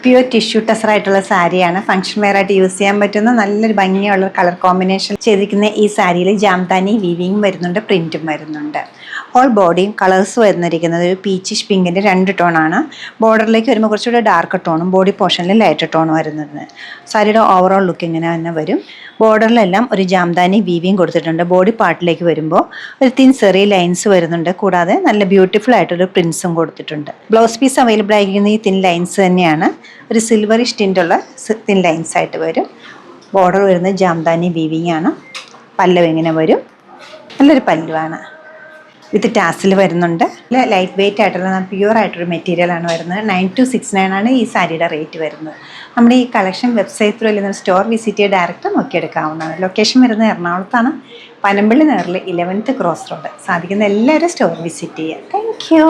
Pure tissue ടെസറായിട്ടുള്ള സാരിയാണ്. Function wear ആയിട്ട് use ചെയ്യാൻ പറ്റുന്ന നല്ലൊരു ഭംഗിയുള്ള കളർ കോമ്പിനേഷൻ ചെയ്തിരിക്കുന്ന ഈ സാരിയിൽ ജാംതാനി വീവിങ് വരുന്നുണ്ട്, പ്രിന്റും വരുന്നുണ്ട്. ഹോൾ ബോഡിയും കളേഴ്സ് വന്നിരിക്കുന്നത് ഒരു പീച്ചിഷ് പിങ്കിൻ്റെ 2 ടോണാണ്. ബോർഡറിലേക്ക് വരുമ്പോൾ കുറച്ചുകൂടെ ഡാർക്ക് ടോണും ബോഡി പോർഷനിൽ ലൈറ്റ് ടോണും വരുന്നത്. സാരിയുടെ ഓവറോൾ ലുക്ക് ഇങ്ങനെ തന്നെ വരും. ബോർഡറിലെല്ലാം ഒരു ജാംതാനി വീവിങ് കൊടുത്തിട്ടുണ്ട്. ബോഡി പാർട്ടിലേക്ക് വരുമ്പോൾ ഒരു തിൻ സെറി ലൈൻസ് വരുന്നുണ്ട്. കൂടാതെ നല്ല ബ്യൂട്ടിഫുൾ ആയിട്ടൊരു പ്രിൻസും കൊടുത്തിട്ടുണ്ട്. ബ്ലൗസ് പീസ് അവൈലബിൾ ആയിരിക്കുന്ന ഈ തിൻ ലൈൻസ് തന്നെയാണ്. ഒരു സിൽവറിഷ് ടിൻ്റുള്ള തിൻ ലൈൻസ് ആയിട്ട് വരും. ബോർഡർ വരുന്നത് ജാംതാനി വീവിങ് ആണ്. പല്ലവ് ഇങ്ങനെ വരും. നല്ലൊരു പല്ലുവാണ്. വിത്ത് ടാസിൽ വരുന്നുണ്ട്. ലൈറ്റ് വെയിറ്റ് ആയിട്ടുള്ള പ്യുവർ ആയിട്ടൊരു മെറ്റീരിയലാണ് വരുന്നത്. 9269 ആണ് ഈ സാരിയുടെ റേറ്റ് വരുന്നത്. നമ്മുടെ ഈ കളക്ഷൻ വെബ്സൈറ്റ് ത്രൂ അല്ലെങ്കിൽ സ്റ്റോർ വിസിറ്റ് ചെയ്ത് ഡയറക്റ്റ് നോക്കിയെടുക്കാവുന്നതാണ്. ലൊക്കേഷൻ വരുന്നത് എറണാകുളത്താണ്. പനമ്പള്ളി നഗറിലെ 11th ക്രോസ് റോഡ്. സാധിക്കുന്ന എല്ലാവരും സ്റ്റോർ വിസിറ്റ് ചെയ്യുക. Thank you.